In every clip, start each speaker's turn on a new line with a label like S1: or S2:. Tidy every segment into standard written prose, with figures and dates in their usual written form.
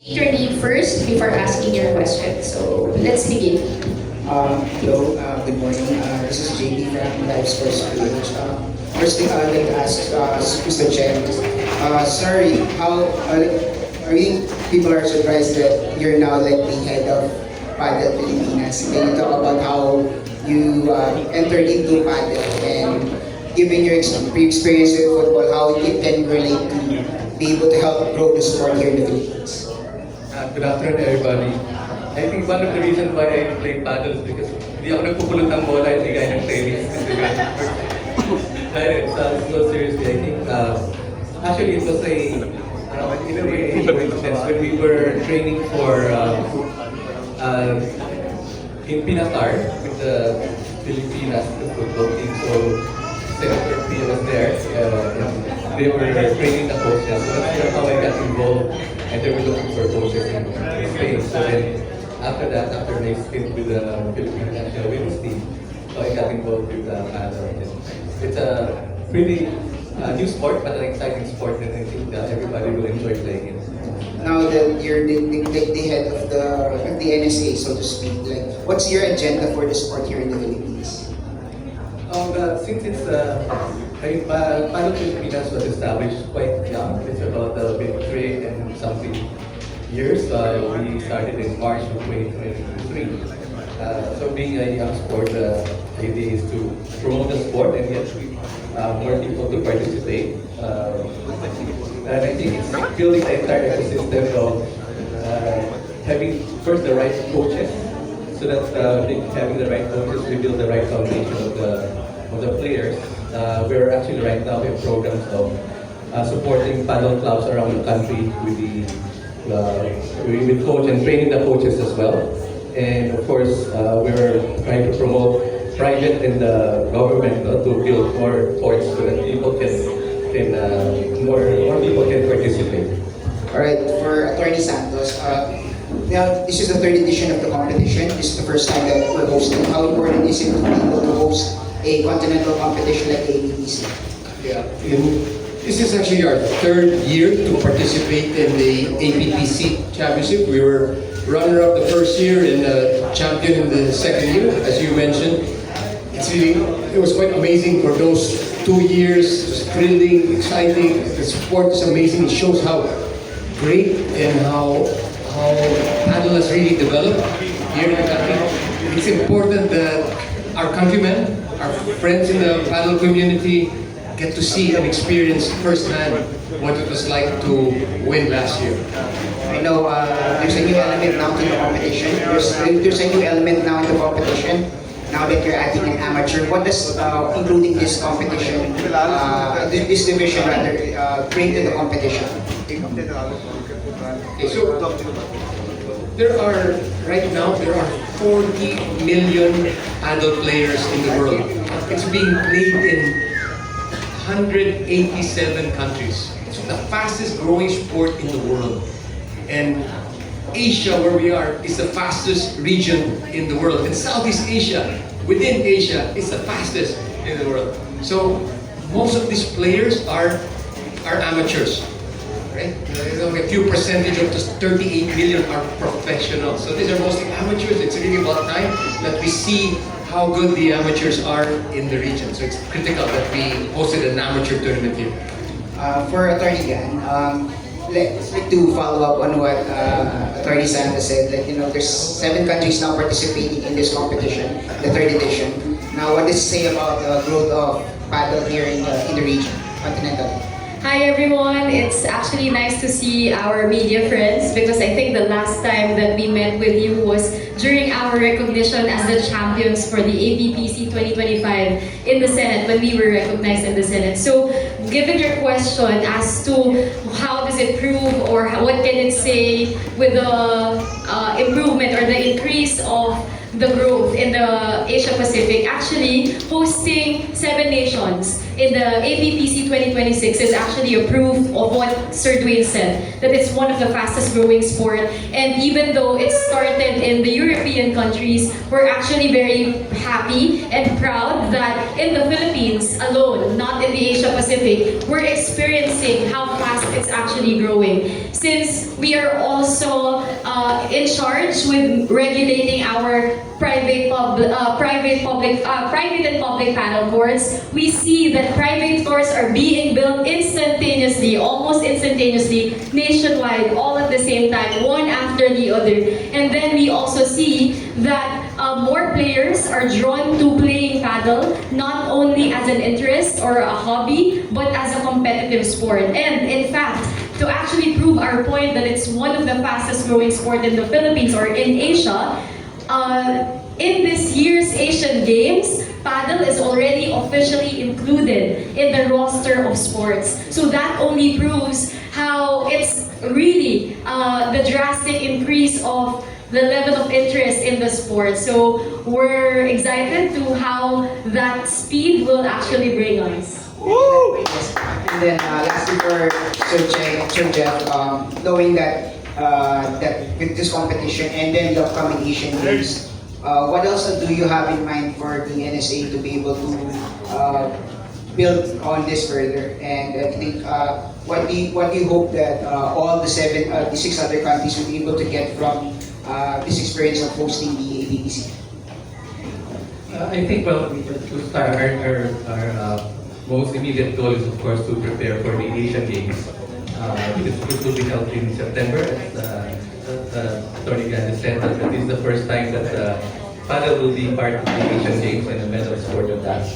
S1: Your name first before asking your question. So let's begin.
S2: Hello, good morning. This is JD from Live Sports PH. First thing I'd like to ask Mr. Chen is, sorry, how I mean, people are surprised that you're now like the head of Padel Pilipinas. Can you talk about how you entered into Padel and given your experience with football, how it can relate to be able to help grow the sport here in the Philippines?
S3: Good afternoon, everybody. I think one of the reasons why I play paddle is because hindi ako nagpupulot ng bola, hindi kaya ng tennis. Kasi dahil so seriously, I think actually it was in a way a coincidence when we were training for in Pinatar with the Filipinas the football team. So Senator P was there. They were training the coaches. So that's how I got involved. And they were looking for coaches in Spain. So then, after that, after my stint with the Philippine national women's team, so I got involved with paddle. It's a pretty new sport, but an exciting sport, and I think everybody will enjoy playing it.
S2: Now that you're the head of the NSA, so to speak, like what's your agenda for the sport here in the Philippines?
S3: Since it's Paddle Pilipinas was established quite young. It's about 23 and something years. We started in March of 2023. So being a young sport, the idea is to promote the sport and get more people to participate. And I think it's building the entire ecosystem of having first the right coaches, so that having the right coaches, we build the right foundation of the players. We're actually right now in programs of supporting paddle clubs around the country with with coach and training the coaches as well. And of course, we're trying to promote private and government to build more courts so that people can more people can participate.
S2: All right, for Attorney Santos, now this is the third edition of the competition. This is the first time that we're hosting. How important is it to be able to host a continental competition like the ABPC?
S4: Yeah, this is actually our third year to participate in the APPC Championship. We were runner-up the first year and champion in the second year, as you mentioned. It was quite amazing for those 2 years. It was thrilling, exciting. The sport is amazing. It shows how great and how paddle has really developed here in the country. It's important that our countrymen, our friends in the paddle community, get to see and experience firsthand what it was like to win last year.
S2: I know there's a new element now to the competition. There's a new element now in the competition. Now that you're adding an amateur, what does including this competition, this division rather, bring to the competition?
S4: Okay, so right now there are 40 million adult players in the world. It's being played in 187 countries. It's the fastest growing sport in the world. And Asia, where we are, is the fastest region in the world. And Southeast Asia, within Asia, is the fastest in the world. So most of these players are amateurs. Right? A few percentage of the 38 million are professionals. So these are mostly amateurs. It's really about time that we see how good the amateurs are in the region. So it's critical that we hosted an amateur tournament here.
S2: For Attorney Gan, let's like to follow up on what Attorney Santos said. That there's 7 countries now participating in this competition, the third edition. Now, what does it say about the growth of paddle here in the region, continental?
S1: Hi everyone, it's actually nice to see our media friends because I think the last time that we met with you was during our recognition as the champions for the ABPC 2025 in the Senate, when we were recognized in the Senate. So given your question as to how does it prove or what can it say with the improvement or the increase of the growth in the Asia Pacific. Actually, hosting 7 nations in the APPC 2026 is actually a proof of what Sir Dwayne said, that it's one of the fastest growing sport. And even though it started in the European countries, we're actually very happy and proud that in the Philippines alone, not in the Asia Pacific, we're experiencing how fast it's actually growing. Since we are also in charge with regulating our private and public paddle courts, we see that private courts are being built instantaneously, almost instantaneously, nationwide, all at the same time, one after the other. And then we also see that more players are drawn to playing paddle, not only as an interest or a hobby, but as a competitive sport. And in fact, to actually prove our point that it's one of the fastest growing sport in the Philippines or in Asia, in this year's Asian Games, paddle is already officially included in the roster of sports. So that only proves how it's really the drastic increase of the level of interest in the sport. So we're excited to how that speed will actually bring us.
S2: And then lastly for Sir Jeff, knowing that with this competition and then the upcoming Asian Games, what else do you have in mind for the NSA to be able to build on this further? And I think what do you hope that all the 6 other countries will be able to get from this experience of hosting the ABPC?
S3: I think, well, to start, our most immediate goal is, of course, to prepare for the Asian Games. This will be held in September, as Tony Gandhi said, that this is the first time that paddle will be part of the Asian Games and a medal sport of that.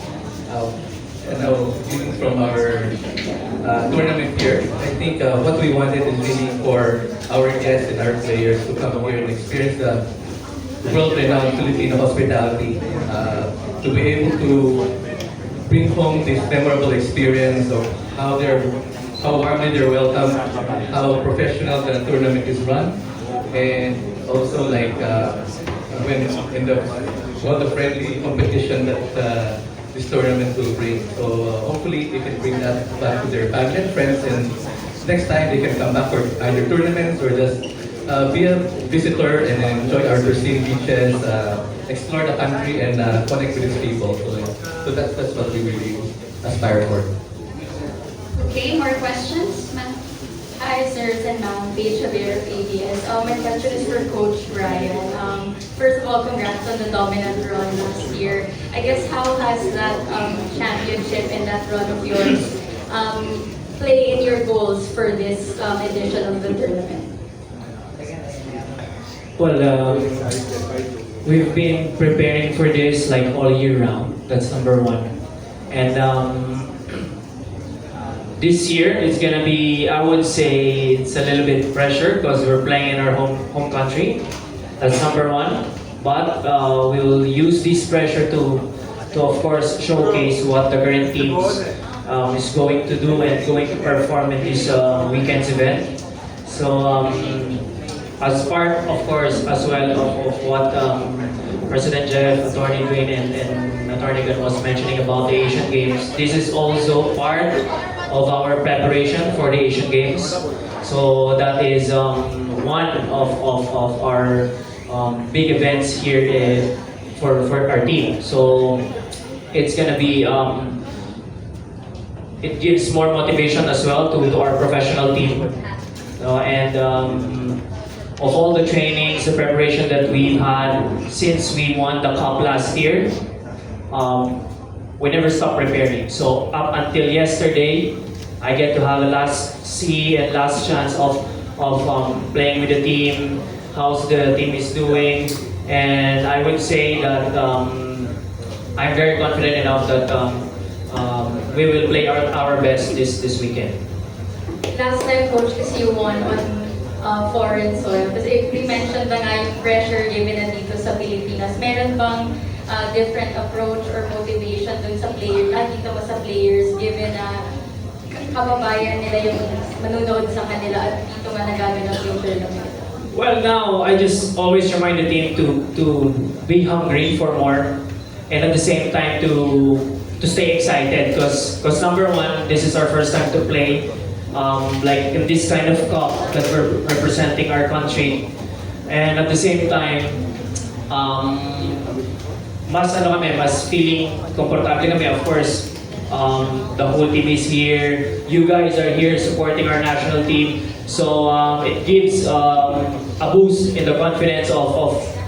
S3: And now, viewing from our tournament here, I think what we wanted is really for our guests and our players to come here and experience the world-renowned Filipino hospitality, to be able to bring home this memorable experience of how warmly they're welcomed, how professional the tournament is run, and also like when in all the friendly competition that this tournament will bring. So hopefully they can bring that back to their family and friends, and next time they can come back for either tournaments or just be a visitor and enjoy our pristine beaches, explore the country, and connect with its people. So that's what we really aspire for.
S5: Okay, more questions, ma'am? Hi, sirs and ma'am. Paige Javier of ABS. My question is for Coach Brian. First of all, congrats on the dominant run last year. I guess how has that championship and that run of yours play in your goals for this edition of the tournament?
S6: Well, we've been preparing for this like all year round. That's number one. And this year it's gonna be, I would say, it's a little bit pressure because we're playing in our home country. That's number one. But we will use this pressure to of course showcase what the current teams is going to do and going to perform in this weekend's event. So as part, of course, as well of what President Jeff, Attorney Dwayne, and Attorney Gun was mentioning about the Asian Games, this is also part of our preparation for the Asian Games. So that is one of our big events here for our team. So it's gonna be it gives more motivation as well to our professional team, and of all the trainings, the preparation that we've had since we won the cup last year, we never stop preparing. So up until yesterday, I get to have a last chance of playing with the team, how's the team is doing, and I would say that I'm very confident enough that we will play our best this weekend.
S5: Last time, Coach, kasi you won on foreign soil. Kasi we mentioned na nga yung pressure given na dito sa Pilipinas. Meron bang different approach or motivation dun sa players, dito mo sa players, given na kababayan nila yung manunood sa kanila at dito nga nagaganap yung tournament?
S6: Well, now I just always remind the team to be hungry for more, and at the same time to stay excited because number one, this is our first time to play like in this kind of cup that we're representing our country, and at the same time, mas ano kami, mas feeling komportable kami. Of course, the whole team is here. You guys are here supporting our national team. So it gives a boost in the confidence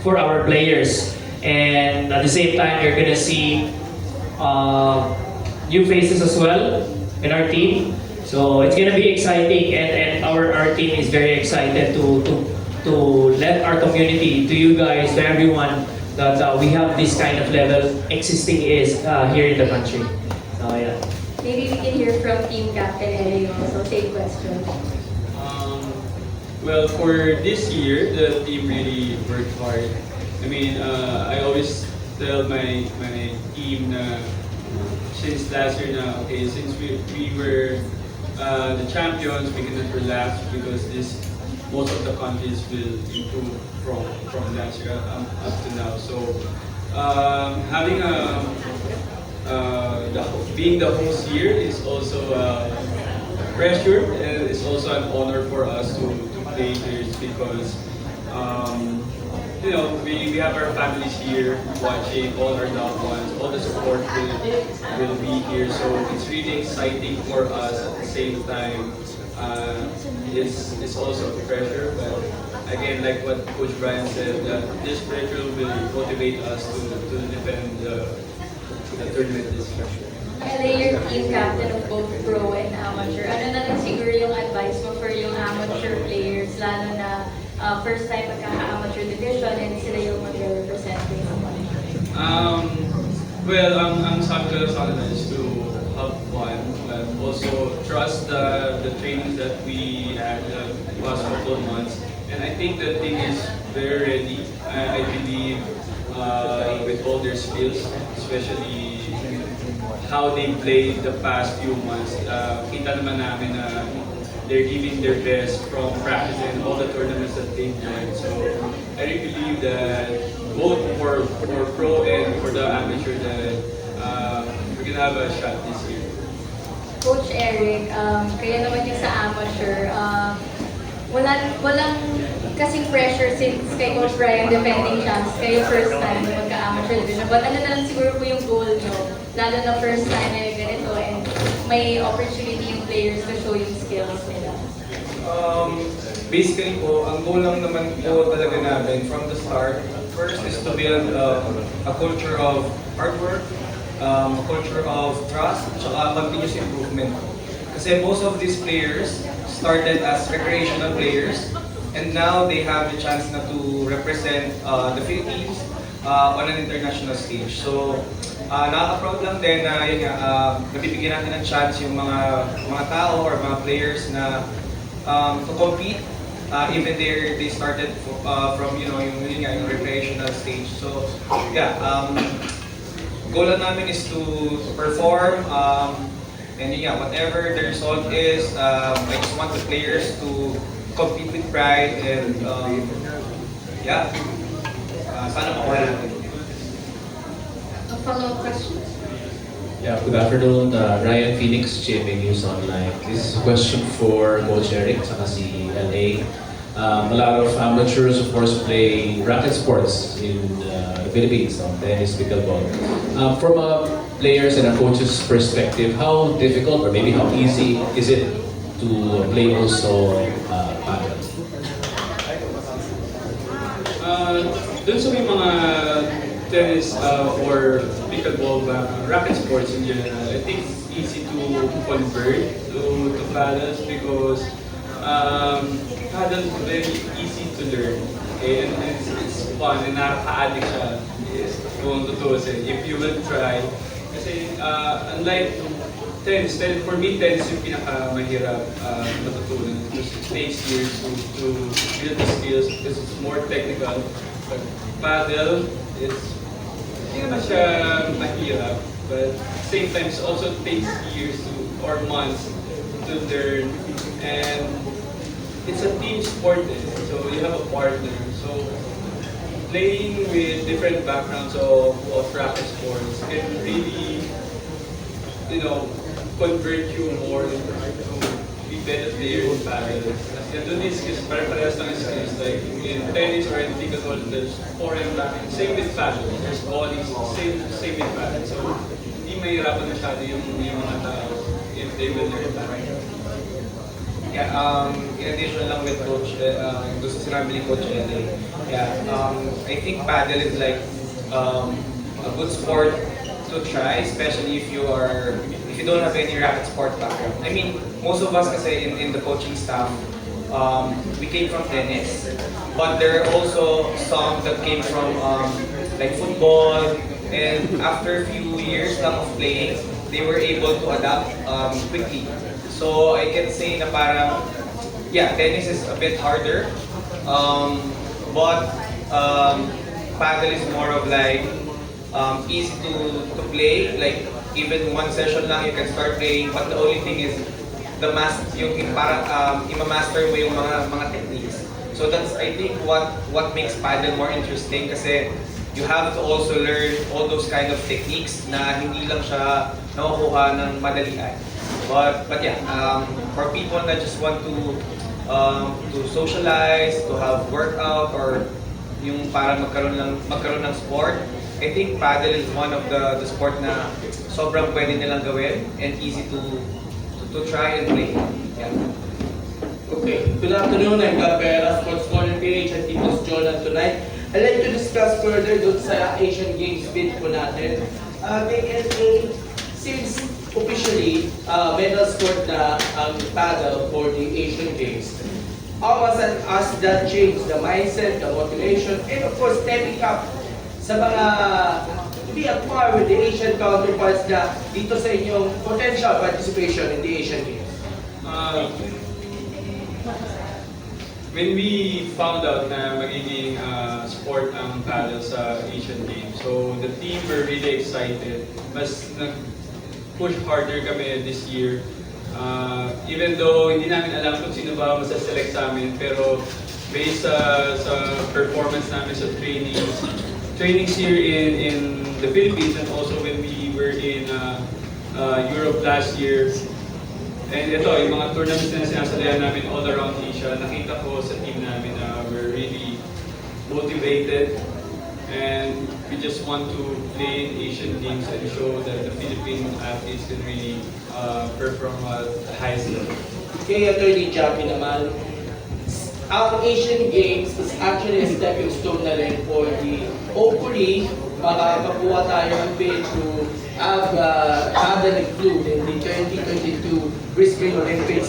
S6: for our players. And at the same time, you're gonna see new faces as well in our team. So it's gonna be exciting, and our team is very excited to let our community, to you guys, to everyone, that we have this kind of level existing is here in the country. So yeah.
S5: Maybe we can hear from Team Captain Eric also. Same question.
S7: Well, for this year, the team really worked hard. I mean, I always tell my team na since last year na, okay, since we were the champions, we cannot relax because most of the countries will improve from last year up to now. So having being the host here is also pressure, and it's also an honor for us to play here because you know, we have our families here watching, all our loved ones, all the support will be here. So it's really exciting for us. At the same time, it's also pressure. But again, like what Coach Brian said, this pressure will motivate us to defend the tournament this year.
S5: LA, your team captain of both pro and amateur. Ano na lang siguro yung advice mo for yung amateur players, lalo na first time magkaka-amateur division and sila yung mag-represent yung
S7: Well, ang sabi ko sa kanila is to have fun, but also trust the training that we had the past couple of months. And I think the team is very ready. I believe with all their skills, especially how they played the past few months. Kita naman namin na they're giving their best from practice and all the tournaments that they've played. So I really believe that both for pro and for the amateur that we're gonna have a shot this year.
S5: Coach Eric, kaya naman yung sa amateur, walang kasing pressure since kay Coach Brian defending champs, kayo first time na magka-amateur division. But ano na lang siguro po yung goal nyo, lalo na first time na ganito and may opportunity yung players to show yung skills nila.
S8: Basically po, ang goal lang naman po talaga namin from the start, first is to build a culture of hard work, a culture of trust, tsaka continuous improvement. Kasi most of these players started as recreational players, and now they have the chance na to represent the Philippines on an international stage. So, nakaka-proud lang din na yun nga, nabibigyan natin ng chance yung mga tao or mga players na to compete, even they started from yung recreational stage. So, yeah, goal lang namin is to perform, and yun nga, whatever the result is, I just want the players to compete with pride and yeah, sana makuha natin.
S5: A follow-up question?
S9: Yeah, good afternoon. Ryan Phoenix, GMA News Online. This is a question for Coach Eric saka si LA. A lot of amateurs, of course, play racket sports in the Philippines, tennis, pickleball. From a player's and a coach's perspective, how difficult or maybe how easy is it to play also paddle?
S7: Dun sa may mga tennis or pickleball racket sports in general, I think it's easy to convert to paddles because paddles is very easy to learn. Okay? And it's fun and nakaka-addict siya. Kung tutusin, if you will try. Kasi unlike tennis, for me tennis yung pinaka-mahirap matutunan because it takes years to build the skills because it's more technical. But paddle, hindi naman siya mahirap, but at the same time, it also takes years or months to learn, and it's a team sport, so you have a partner. partner. So playing with different backgrounds of racket sports can really, convert you more into be better player in paddle. Kasi doon yung skills, parehas ng skills. Like in tennis or in pickleball, there's forehand, backhand. Same with paddle. There's volleys, same with paddle. So hindi mahirapan masyado yung mga tao if they will learn paddle.
S8: Yeah, in addition lang with Coach, gusto sinabi ni Coach Ede, I think paddle is like a good sport to try, especially if you don't have any racket sport background. I mean, most of us kasi in the coaching staff, we came from tennis, but there are also some that came from like football, and after a few years lang of playing, they were able to adapt quickly. So I can say na parang, tennis is a bit harder, but paddle is more of like easy to play. Like even one session lang you can start playing, but the only thing is yung parang ima-master mo yung mga techniques. So that's I think what makes paddle more interesting kasi you have to also learn all those kind of techniques na hindi lang siya nakukuha ng madalian. But for people that just want to socialize, to have workout, or yung para magkaroon ng sport, I think paddle is one of the sport na sobrang pwede nilang gawin and easy to try and play. Yeah.
S10: Okay, good afternoon. I'm Gabera, Sports Corner PH at Tito's Jordan tonight. I'd like to discuss further dun sa Asian Games bid po natin. KSA, since officially medal scored na ang paddle for the Asian Games, how has that changed the mindset, the motivation, and of course stepping up sa mga to be at par with the Asian counterparts na dito sa inyong potential participation in the Asian Games?
S7: When we found out na magiging sport ang paddle sa Asian Games, so the team were really excited. Mas nag-push harder kami this year. Even though hindi namin alam kung sino ba masaselect sa amin, pero based sa performance namin sa trainings here in the Philippines, and also when we were in Europe last year. And ito, yung mga tournaments na sinasalayan namin all around Asia, nakita ko sa team namin na we're really motivated and we just want to play in Asian Games and show that the Philippine athletes can really perform at the highest level.
S10: Kay Attorney Jackie naman, ang Asian Games is actually a stepping stone na rin for the, hopefully, makakuha tayo ng bid to have paddle include in the 2022 Brisbane Olympics.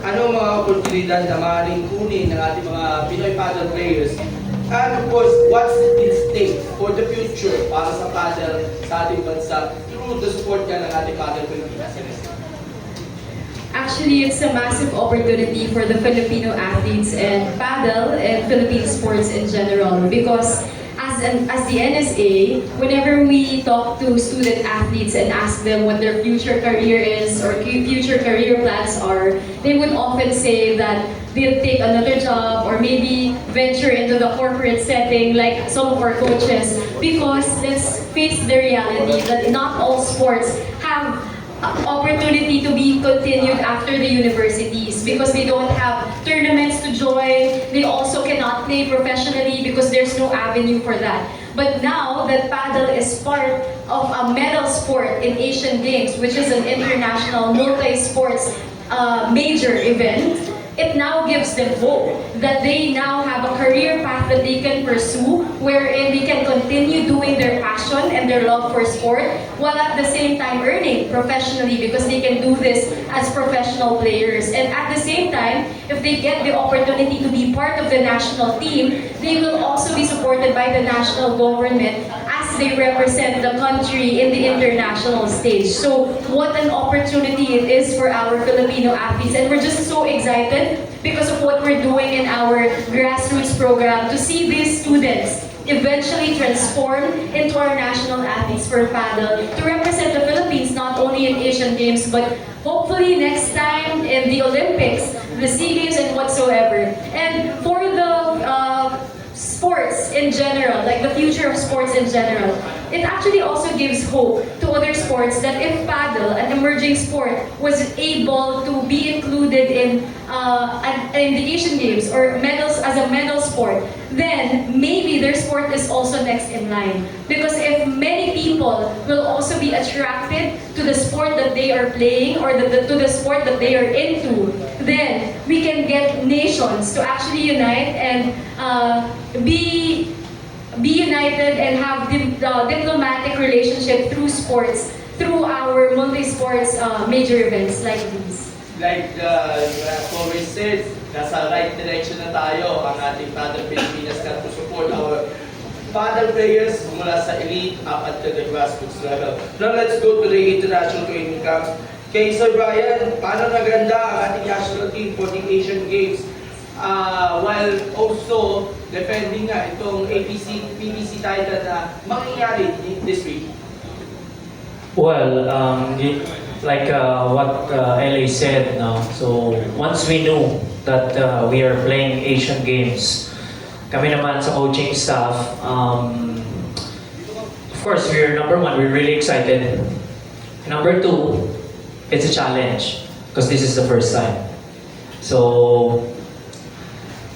S10: Ano mga oportunidad na maaaring kunin ng ating mga Pinoy paddle players? And of course, what's in stake for the future para sa paddle sa ating bansa through the support nga ng ating paddle Pilipinas?
S1: Actually, it's a massive opportunity for the Filipino athletes and paddle and Philippine sports in general, because as the NSA, whenever we talk to student athletes and ask them what their future career is or future career plans are, they would often say that they'll take another job or maybe venture into the corporate setting like some of our coaches, because let's face the reality that not all sports have opportunity to be continued after the universities, because they don't have tournaments to join. They also cannot play professionally because there's no avenue for that. But now that paddle is part of a medal sport in Asian Games, which is an international multi-sports major event, it now gives them hope that they now have a career path that they can pursue, wherein they can continue doing their passion and their love for sport, while at the same time earning professionally, because they can do this as professional players. And at the same time, if they get the opportunity to be part of the national team, they will also be supported by the national government as they represent the country in the international stage. So what an opportunity it is for our Filipino athletes, and we're just so excited because of what we're doing in our grassroots program to see these students eventually transform into our national athletes for paddle to represent the Philippines not only in Asian Games but hopefully next time in the Olympics, the SEA Games and whatsoever. And for the sports in general, like the future of sports in general, it actually also gives hope to other sports that if paddle, an emerging sport, was able to be included in the Asian Games or medals as a medal sport, then maybe their sport is also next in line. Because if many people will also be attracted to the sport that they are playing or to the sport that they are into, then we can get nations to actually unite and be united and have diplomatic relationship through sports, through our multi-sports major events like these.
S10: Like Corey said, nasa right direction na tayo ang ating Paddle Pilipinas to support our paddle players mula sa elite up until the grassroots level. Now let's go to the international training camps. Kay Sir Brian, paano naganda ang ating national team for the Asian Games while also defending nga itong PBC title na mangyayari this week?
S6: Well, like what LA said, no? So once we knew that we are playing Asian Games, kami naman sa coaching staff, of course, number one, we're really excited. Number two, it's a challenge because this is the first time. So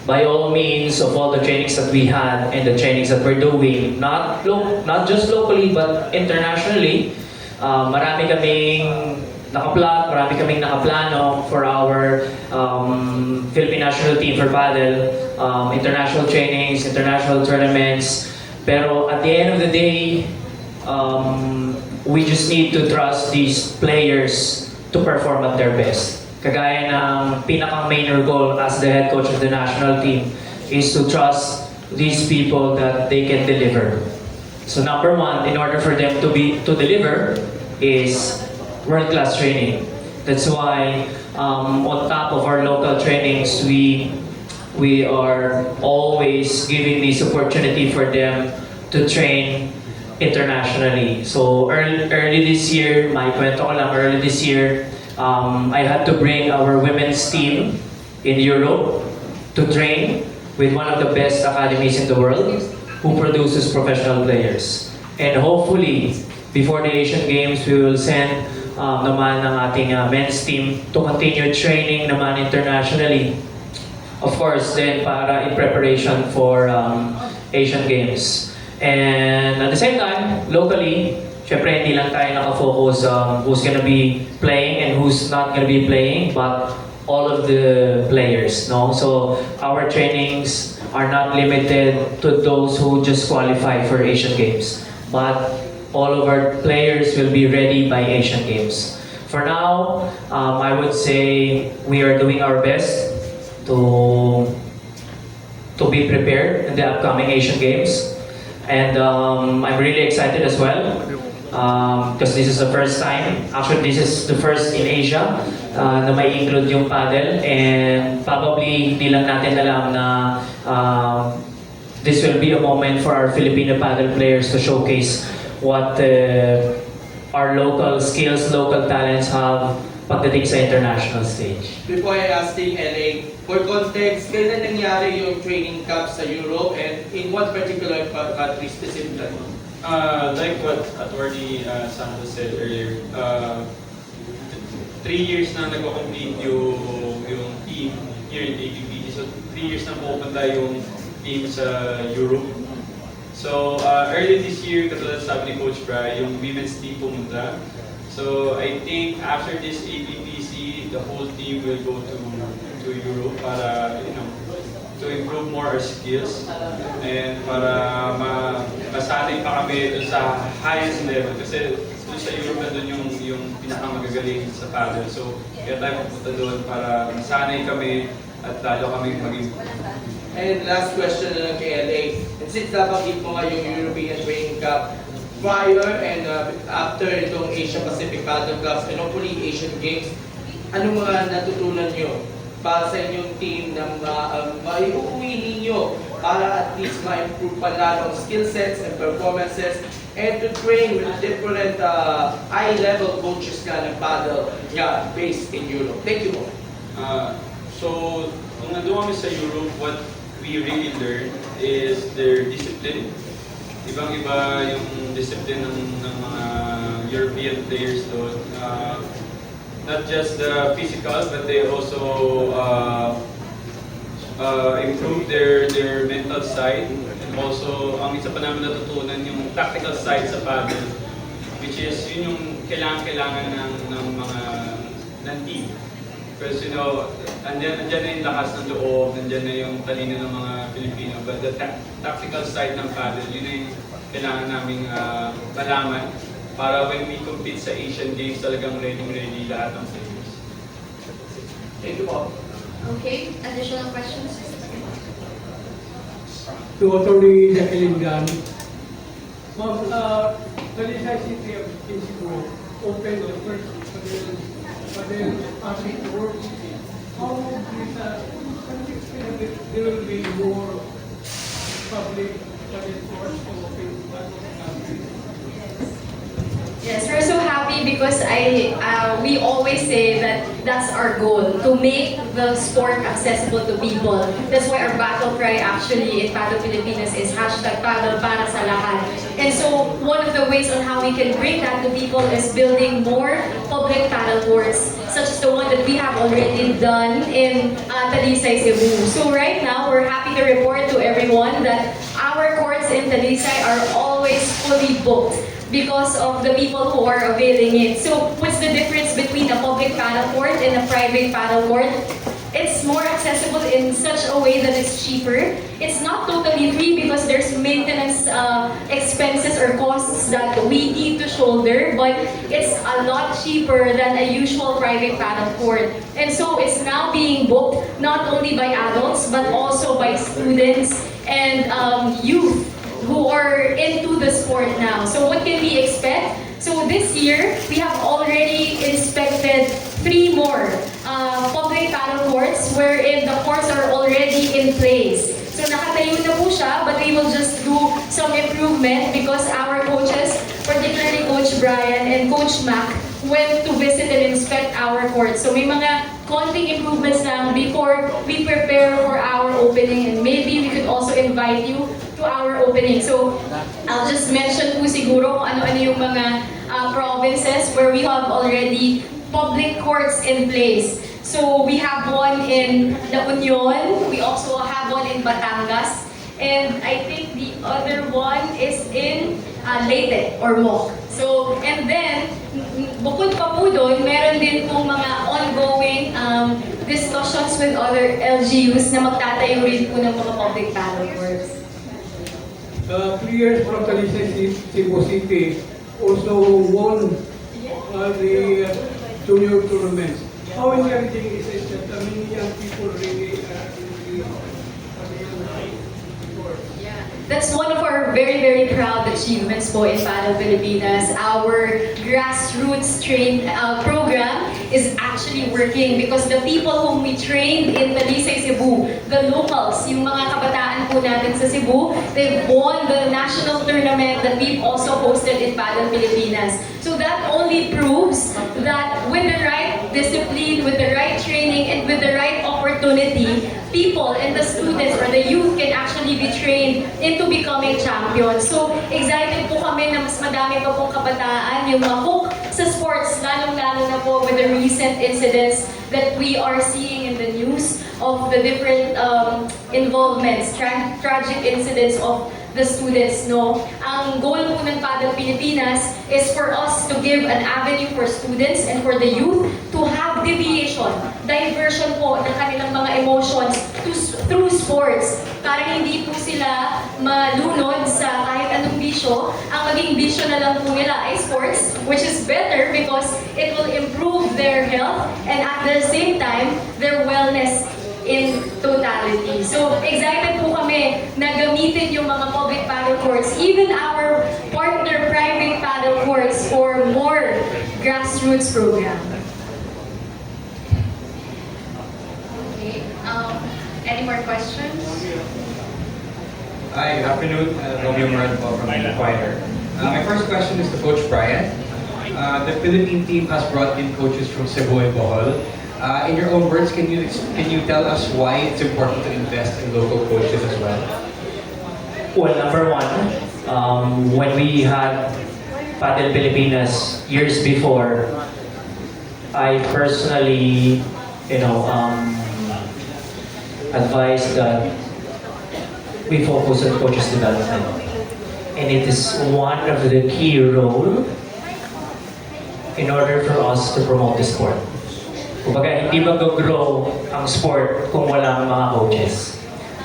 S6: by all means, of all the trainings that we had and the trainings that we're doing, not just locally but internationally, marami kaming nakaplano for our Philippine national team for paddle, international trainings, international tournaments. Pero at the end of the day, we just need to trust these players to perform at their best. Kagaya ng pinakang main goal as the head coach of the national team is to trust these people that they can deliver. So number one, in order for them to deliver, is world-class training. That's why on top of our local trainings, we are always giving this opportunity for them to train internationally. So early this year, early this year, I had to bring our women's team in Europe to train with one of the best academies in the world who produces professional players. And hopefully, before the Asian Games, we will send naman ang ating men's team to continue training naman internationally. Of course, then para in preparation for Asian Games. And at the same time, locally, syempre hindi lang tayo nakafocus who's gonna be playing and who's not gonna be playing, but all of the players, no? So our trainings are not limited to those who just qualify for Asian Games, but all of our players will be ready by Asian Games. For now, I would say we are doing our best to be prepared in the upcoming Asian Games. And I'm really excited as well because this is the first time, actually this is the first in Asia na may include yung paddle, and probably hindi lang natin alam na this will be a moment for our Filipino paddle players to showcase what our local skills, local talents have pagdating sa international stage.
S10: Before I ask Team LA, for context, kailan nangyari yung training camp sa Europe and in what particular country specifically?
S7: Like what Attorney Santos said earlier, 3 years na nag-complete yung team here in ABPG. So 3 years na pupunta yung team sa Europe. So early this year, katulad sabi ni Coach Bry, yung women's team pumunta. So I think after this ABPC, the whole team will go to Europe para to improve more our skills and para masanay pa kami dun sa highest level kasi dun sa Europe na dun yung pinakamagagaling sa paddle. So kaya tayo pupunta doon para masanay kami at lalo kami maging.
S10: And last question na lang kay LA. And since nabanggit mo nga yung European Training Cup, prior and after itong Asia Pacific Paddle Cups and hopefully Asian Games, ano mga natutunan nyo para sa inyong team na maiuwi ninyo para at least ma-improve pa lalo ang skill sets and performances and to train with different high-level coaches nga ng paddle based in Europe? Thank you po.
S7: So, nung nandun kami sa Europe, what we really learned is their discipline. Ibang-iba yung discipline ng mga European players doon. Not just the physical, but they also improve their mental side. And also, ang isa pa namin natutunan yung tactical side sa paddle, which is yun yung kailangan ng mga ng team. Because you know, andyan na yung lakas ng loob, andyan na yung talino ng mga Pilipino, but the tactical side ng paddle, yun na yung kailangan naming malaman para when we compete sa Asian Games, talagang ready lahat ng players.
S10: Thank you, Bob.
S5: Okay, additional questions?
S11: To Attorney Jacqueline Gan. Ma'am, Talisay City of Cebu opened the first padel public work. How is there will be more public padel courts to open back in the country?
S1: Yes, we're so happy because we always say that that's our goal, to make the sport accessible to people. That's why our battle cry actually in Paddle Pilipinas is #Paddle para sa lahat. And so one of the ways on how we can bring that to people is building more public paddle courts, such as the one that we have already done in Talisay, Cebu. So right now, we're happy to report to everyone that our courts in Talisay are always fully booked because of the people who are availing it. So what's the difference between a public paddle court and a private paddle court? It's more accessible in such a way that it's cheaper. It's not totally free because there's maintenance expenses or costs that we need to shoulder, but it's a lot cheaper than a usual private paddle court. And so it's now being booked not only by adults but also by students and youth who are into the sport now. So what can we expect? So this year, we have already inspected 3 more public paddle courts wherein the courts are already in place. So nakatayo na po siya, but we will just do some improvement because our coaches, particularly Coach Brian and Coach Mac, went to visit and inspect our courts. So may mga konting improvements lang before we prepare for our opening, and maybe we could also invite you to our opening. So I'll just mention po siguro kung ano-ano yung mga provinces where we have already public courts in place. So we have one in La Union, we also have one in Batangas, and I think the other one is in Leyte or Moc. So, and then, bukod pa po doon, meron din pong mga ongoing discussions with other LGUs na magtatayo rin po ng mga public paddle courts.
S11: Players from Talisay Cebu City also won the junior tournaments. How encouraging is it that many young people really
S1: That's one of our very, very proud achievements po in Paddle Pilipinas. Our grassroots train program is actually working because the people whom we trained in Talisay, Cebu, the locals, yung mga kabataan po natin sa Cebu, they've won the national tournament that we've also hosted in Paddle Pilipinas. So that only proves that with the right discipline, with the right training, and with the right opportunity, people and the students or the youth can actually be trained into becoming champions. So, excited po kami na mas madami pa pong kabataan yung ma-hook sa sports, lalong-lalo na po with the recent incidents that we are seeing in the news of the different involvements, tragic incidents of the students, no? Ang goal po ng Paddle Pilipinas is for us to give an avenue for students and for the youth to have deviation, diversion po ng kanilang mga emotions through sports para hindi po sila malunod sa kahit anong bisyo. Ang maging bisyo na lang po nila ay sports, which is better because it will improve their health and at the same time, their wellness in totality. So, excited po kami na gamitin yung mga public paddle courts, even our partner private paddle courts for more grassroots program.
S5: Okay, any more questions?
S8: Hi, good afternoon. Romeo Moran po from the Inquirer. My first question is to Coach Brian. The Philippine team has brought in coaches from Cebu and Bohol.
S12: In your own words, can you tell us why it's important to invest in local coaches as well?
S6: Well, number one, when we had Padel Pilipinas years before, I personally, advised that we focus on coaches development. And it is one of the key role in order for us to promote the sport. Kumbaga, hindi mag-grow ang sport kung walang mga coaches.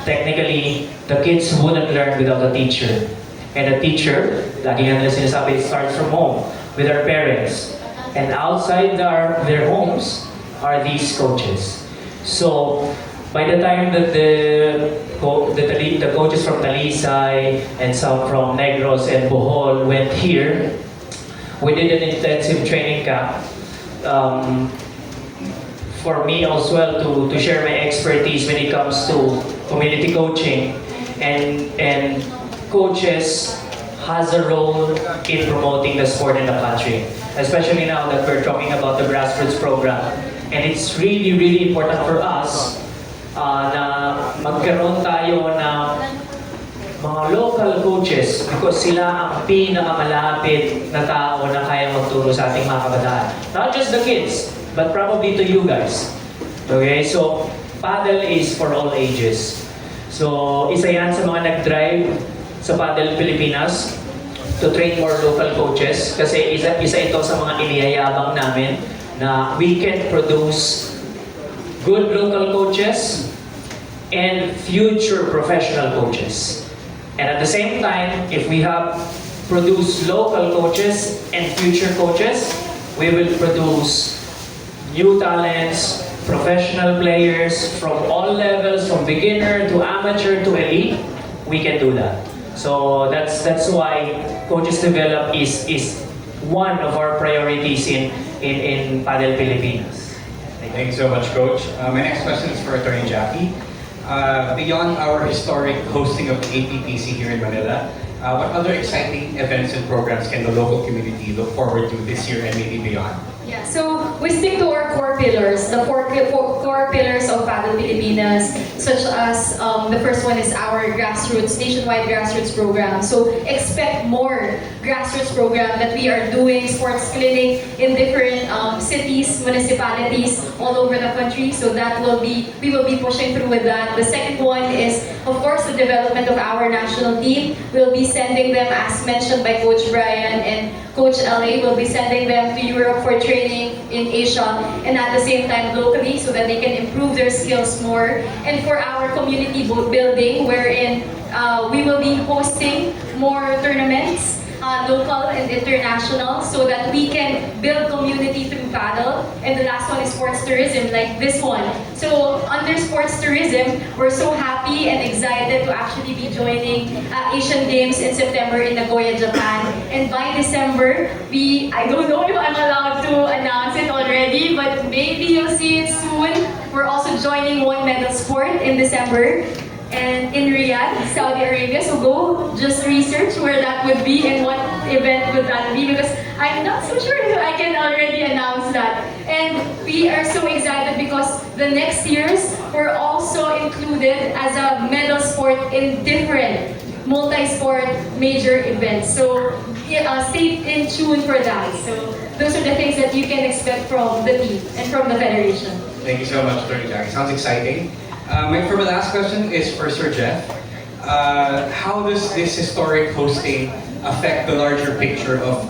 S6: Technically, the kids wouldn't learn without a teacher. And a teacher, lagi nga nila sinasabi, it starts from home, with our parents. And outside their homes are these coaches. So, by the time that the coaches from Talisay and some from Negros and Bohol went here, we did an intensive training camp for me as well to share my expertise when it comes to community coaching, and coaches has a role in promoting the sport in the country, especially now that we're talking about the grassroots program. And it's really, really important for us na magkaroon tayo ng mga local coaches because sila ang pinakamalapit na tao na kaya magturo sa ating mga kabataan. Not just the kids, but probably to you guys. Okay, so Padel is for all ages. So isa yan sa mga nag-drive sa Padel Pilipinas to train more local coaches kasi isa ito sa mga iniyayabang namin na we can produce good local coaches and future professional coaches. And at the same time, if we have produced local coaches and future coaches, we will produce new talents, professional players from all levels, from beginner to amateur to elite. We can do that. So that's why Coaches Develop is one of our priorities in Padel Pilipinas.
S12: Thank you so much, Coach. My next question is for Attorney Jackie. Beyond our historic hosting of APPC here in Manila, what other exciting events and programs can the local community look forward to this year and maybe beyond?
S1: Yeah, so we stick to our core pillars, the core pillars of Padel Pilipinas, such as the first one is our nationwide grassroots program. So expect more grassroots program that we are doing, sports clinic in different cities, municipalities all over the country. So we will be pushing through with that. The second one is, of course, the development of our national team. We'll be sending them, as mentioned by Coach Brian and Coach LA, will be sending them to Europe for training in Asia and at the same time locally so that they can improve their skills more. And for our community building, wherein we will be hosting more tournaments, local and international, so that we can build community through paddle. And the last one is sports tourism, like this one. So under sports tourism, we're so happy and excited to actually be joining Asian Games in September in Nagoya, Japan. And by December, I don't know if I'm allowed to announce it already, but maybe you'll see it soon. We're also joining one medal sport in December. And in Riyadh, Saudi Arabia. So go just research where that would be and what event would that be, because I'm not so sure if I can already announce that. And we are so excited because the next years we're also included as a medal sport in different multi-sport major events. So stay in tune for that. So those are the things that you can expect from the team and from the federation.
S12: Thank you so much, Attorney Jackie. Sounds exciting. For my last question is for Sir Jeff. How does this historic hosting affect the larger picture of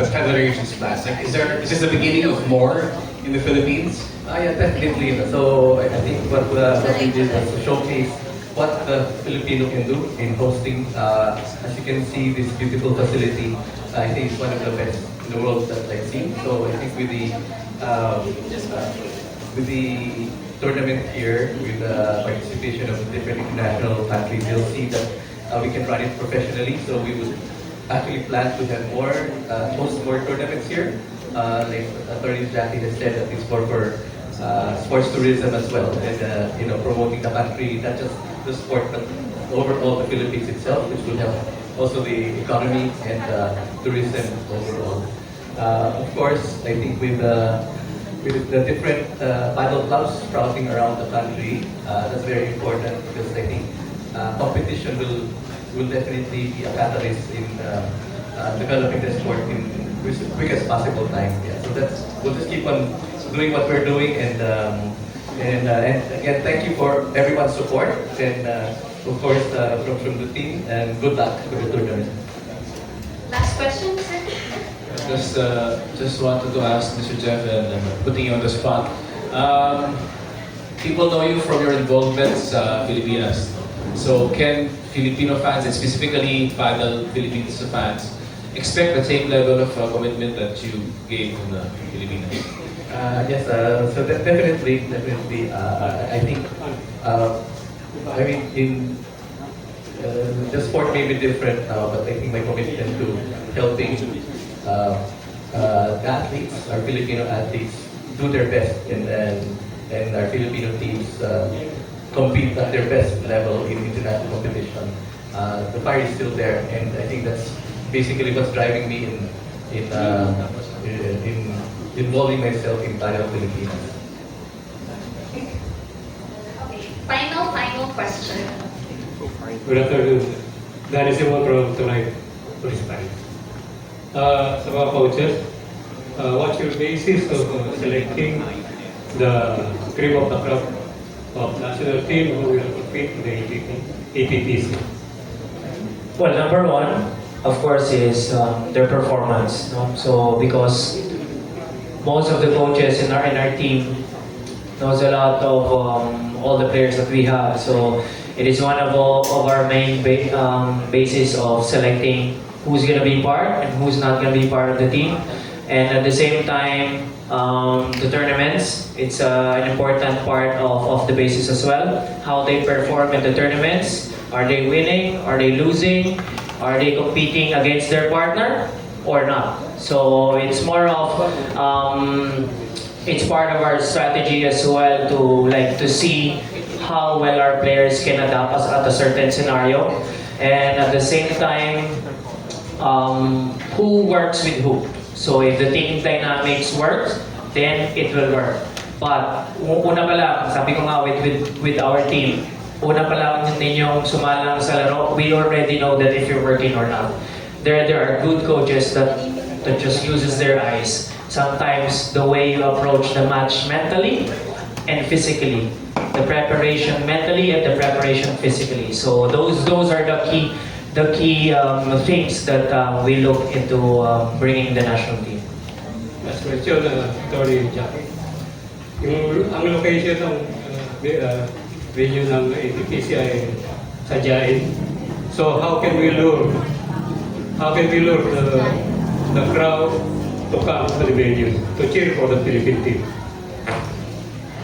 S12: the Federation's plans? Like, is this the beginning of more in the Philippines?
S3: Yeah, definitely. So I think what we did was to showcase what the Filipino can do in hosting. As you can see, this beautiful facility, I think it's one of the best in the world that I've seen. So I think with the tournament here, with the participation of different international countries, you'll see that we can run it professionally. So we would actually plan to have host more tournaments here. Like Attorney Jackie has said, that it's more for sports tourism as well, and promoting the country, not just the sport, but overall the Philippines itself, which will help also the economy and tourism overall. Of course, I think with with the different paddle clubs sprouting around the country. That's very important because I think competition will definitely be a catalyst in developing the sport in quickest possible time. Yeah, so we'll just keep on doing what we're doing, and again, thank you for everyone's support, and of course from the team, and good luck with the tournament.
S5: Last question, sir?
S9: Just wanted to ask Mr. Jeff, and I'm putting you on the spot. People know you from your involvements sa Pilipinas. So can Filipino fans, and specifically paddle Philippines fans, expect the same level of commitment that you gave in the Pilipinas?
S3: Yes, so definitely, I think, I mean, in the sport may be different now, but I think my commitment to helping the athletes, our Filipino athletes, do their best, and our Filipino teams compete at their best level in international competition. The fire is still there, and I think that's basically what's driving me in involving myself in Paddle Pilipinas.
S5: Okay. Final question.
S11: Good afternoon. Danny Simon from Tonight Police Time. Sa mga coaches, what's your basis of selecting the cream of the crop of national team who will compete in the APPC?
S6: Well, number one, of course, is their performance. No? So because most of the coaches in our team knows a lot of all the players that we have. So it is one of our main basis of selecting who's going to be part and who's not going to be part of the team. And at the same time, the tournaments, it's an important part of the basis as well. How they perform in the tournaments. Are they winning? Are they losing? Are they competing against their partner or not? So it's more of it's part of our strategy as well to see how well our players can adapt us at a certain scenario, and at the same time who works with who. So if the team dynamics works, then it will work. But una pa lang, sabi ko nga with our team, una pa lang ninyong sumalang sa laro, we already know that if you're working or not. There are good coaches that just uses their eyes. Sometimes the way you approach the match mentally and physically, the preparation mentally and the preparation physically. So those are the key things that we look into bringing the national team.
S11: Last question, Tony Jackie. Ang location ng venue ng APPC ay sadyain. So how can we lure the crowd to come to the venue to cheer for the Philippine team?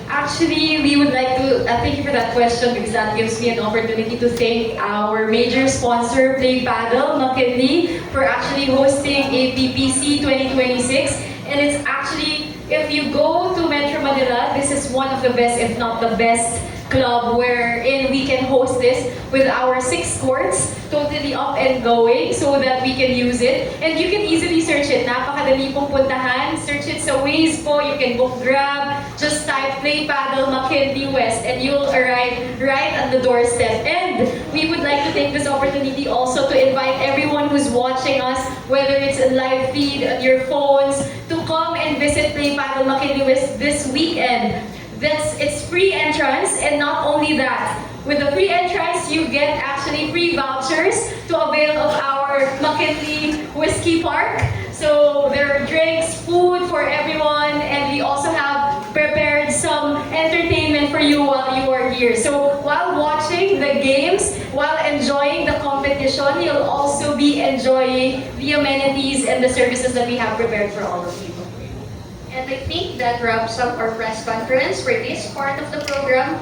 S1: Actually, we would like to thank you for that question because that gives me an opportunity to thank our major sponsor, Play Paddle, McKinley, for actually hosting APPC 2026. And it's actually, if you go to Metro Manila, this is one of the best, if not the best, club wherein we can host this with our 6 courts totally up and going so that we can use it. And you can easily search it. Napakadali pong puntahan. Search it sa Waze po. You can book Grab. Just type Play Paddle McKinley West and you'll arrive right at the doorstep. And we would like to take this opportunity also to invite everyone who's watching us, whether it's a live feed on your phones, to come and visit Play Paddle McKinley West this weekend. It's free entrance, and not only that, with the free entrance, you get actually free vouchers to avail of our McKinley Whiskey Park. So there are drinks, food for everyone, and we also have prepared some entertainment for you while you are here. So while watching the games, while enjoying the competition, you'll also be enjoying the amenities and the services that we have prepared for all of you.
S5: And I think that wraps up our press conference for this part of the program.